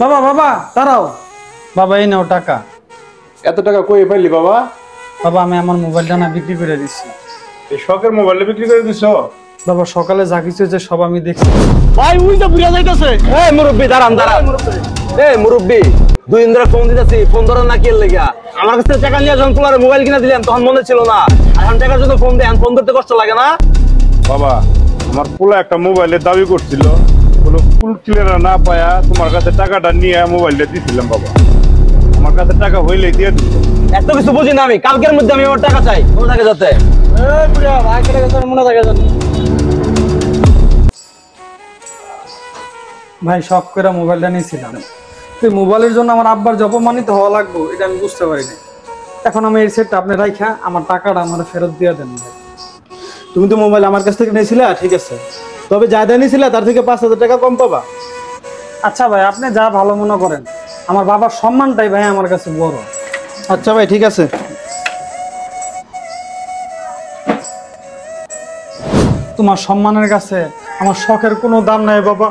বাবা বাবা দাঁড়াও, বাবা এই নাও টাকা। এত টাকা কই পাইলি বাবা? বাবা আমি আমার মোবাইলটা না বিক্রি করে দিচ্ছি। এই শখের মোবাইলটা বিক্রি করে দিছো? বাবা সকালে যা কিছু হয়েছে সব আমি দেখছি। ভাই উইটা বুড়া যাইতাছে। এই মুরব্বি দাঁড়ান দাঁড়ান। এই মুরব্বি, 2 দিন ধরে ফোন দিতেছি, ফোন ধরেন না কি এর লাগা? আমার কাছে টাকা নিয়ে যখন তোমার মোবাইল কিনা দিলাম তখন মনে ছিল না, এখন টাকার জন্য ফোন দেন, ফোন করতে কষ্ট লাগে না? বাবা আমার পোলা একটা মোবাইলের দাবি করছিল, কোনো ফুল ক্লিয়ার না পায়া তোমার কাছে টাকাটা নিয়ে মোবাইলটা দিছিলাম বাবা। আমার কাছে টাকা হইলে দিয়ে দিত। এত কিছু বুঝি না আমি, কালকের মধ্যে আমি আমার টাকা চাই, মনে থাকে যাতে। এই বুড়া ভাই কেটে গেছে মনে থাকে জানি। ভাই শখ করে মোবাইলটা নিয়েছিলাম, তুই মোবাইলের জন্য আমার আব্বার যে অপমানিত হওয়া লাগবে এটা আমি বুঝতে পারিনি। এখন আমি এই সেটটা আপনি রাইখা আমার টাকাটা আমার ফেরত দিয়ে দেন ভাই। তুমি তো মোবাইল আমার কাছ থেকে নিয়েছিলে, ঠিক আছে, তবে যা যা নিয়েছিলে তার থেকে 5,000 টাকা কম পাবা। আচ্ছা ভাই আপনি যা ভালো মনে করেন, আমার বাবার সম্মানটাই ভাই আমার কাছে বড়। আচ্ছা ভাই ঠিক আছে। তোমার সম্মানের কাছে আমার শখের কোনো দাম নাই বাবা।